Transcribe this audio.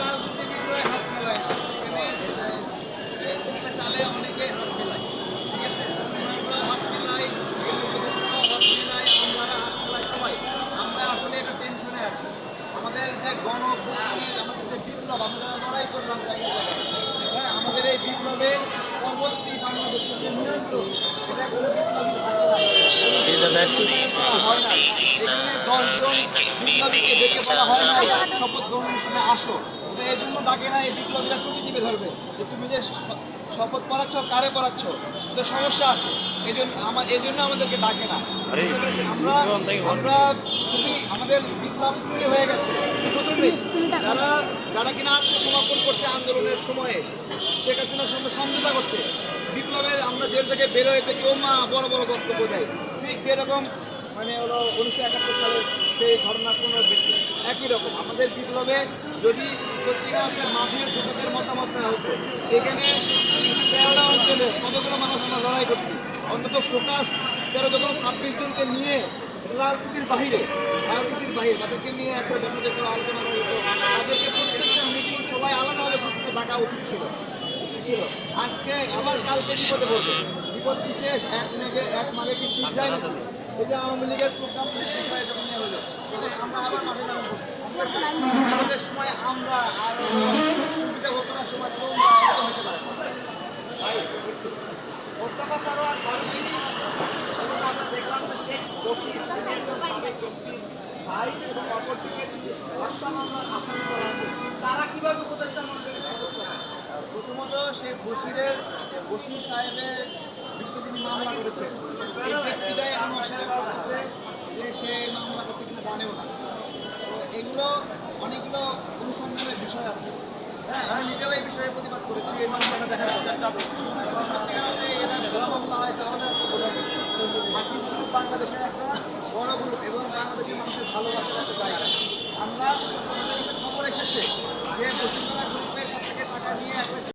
রাজনীতিবিদরাই হাত মেলায় না, এখানে চালে অনেকে হাত মেলায়, ঠিক আছে? আমরাও হাত মেলাই, হাত মেলাই, আমরা হাত মেলাই, সবাই আমরা আসলে একটা টেনশনে আছি। আমাদের যে আমাদের যে বিপ্লব, আমরা যারা লড়াই করলাম হ্যাঁ, আমাদের এই বিপ্লবে পরবর্তী বাংলাদেশের যে নিয়ন্ত্রণ, সেটা কোনো বিপ্লবীর হাতে হয় না। সেখানে 10 জন বিপ্লবীকে ডেকে বলা হয় না শপথ গ্রহণ অনুষ্ঠানে আসো, তো এই জন্য ডাকে না। এই বিপ্লবীরা টুপি টিপে ধরবে যে তুমি যে শপথ পড়াচ্ছ, কারে পড়াচ্ছ, তো সমস্যা আছে, এই জন্য আমাদেরকে ডাকে না। আমরা খুবই আমাদের বিপ্লব চুরি হয়ে গেছে প্রথমেই। যারা কিনা আত্মসমর্পণ করছে আন্দোলনের সময়ে, শেখ হাসিনার সঙ্গে সমঝোতা করছে, বিপ্লবের আমরা জেল থেকে বেরোয় কেউ বড় বড় বক্তব্য দেয়, ঠিক যেরকম মানে হলো 1971 সালের সেই ঘটনার পুনরাবৃত্তি। একই রকম আমাদের বিপ্লবে যদি সত্যিকার মাঠের ভোটারদের মতামত নেওয়া হতো, সেখানে 13টা অঞ্চলে কতগুলো মানুষ আমরা লড়াই করছি, অন্তত ফোকাস 26 জনকে নিয়ে রাজনীতির বাহিরে তাদেরকে নিয়ে একটা বসে আলোচনা করা হতো। তাদেরকে প্রত্যেকটা মিটিং সবাই আলাদাভাবে করতে ডাকা উচিত ছিল। আজকে আবার কালকে বিপদে পড়বে, বিপদ বিশেষ এক মানে কি ঠিক যায় না। এই যে আওয়ামী লীগের প্রোগ্রাম নিয়ে হলো, আমরা আবার মাঠে নাম করছি। আমাদের সময় আমরা আরো সুবিধা হতো না, সময় তোমরা হতে পারে আমরা দেখলাম যে শেখ ভাই এবং অপরদিকে তারা কিভাবে উপদেষ্টা মন্ডলীর সদস্য? প্রথমত সে বশির সাহেবের বিরুদ্ধে তিনি মামলা করেছেন, এই ব্যক্তিটাই এখন অস্বীকার করতেছে যে সে মামলা করতে কিনা জানেও না। তো এগুলো অনেকগুলো অনুসন্ধানের বিষয় আছে। হ্যাঁ, আমি নিজেও এই বিষয়ে প্রতিবাদ করেছি, এই মামলাটা দেখার চেষ্টা করছি। মামলা হয় তাহলে বাংলাদেশের একটা বড় গ্রুপ এবং বাংলাদেশের মানুষের ভালোবাসার একটা জায়গা। আমরা আমাদের কাছে খবর এসেছে যে বসুন্ধরা গ্রুপের কাছ থেকে টাকা নিয়ে একটা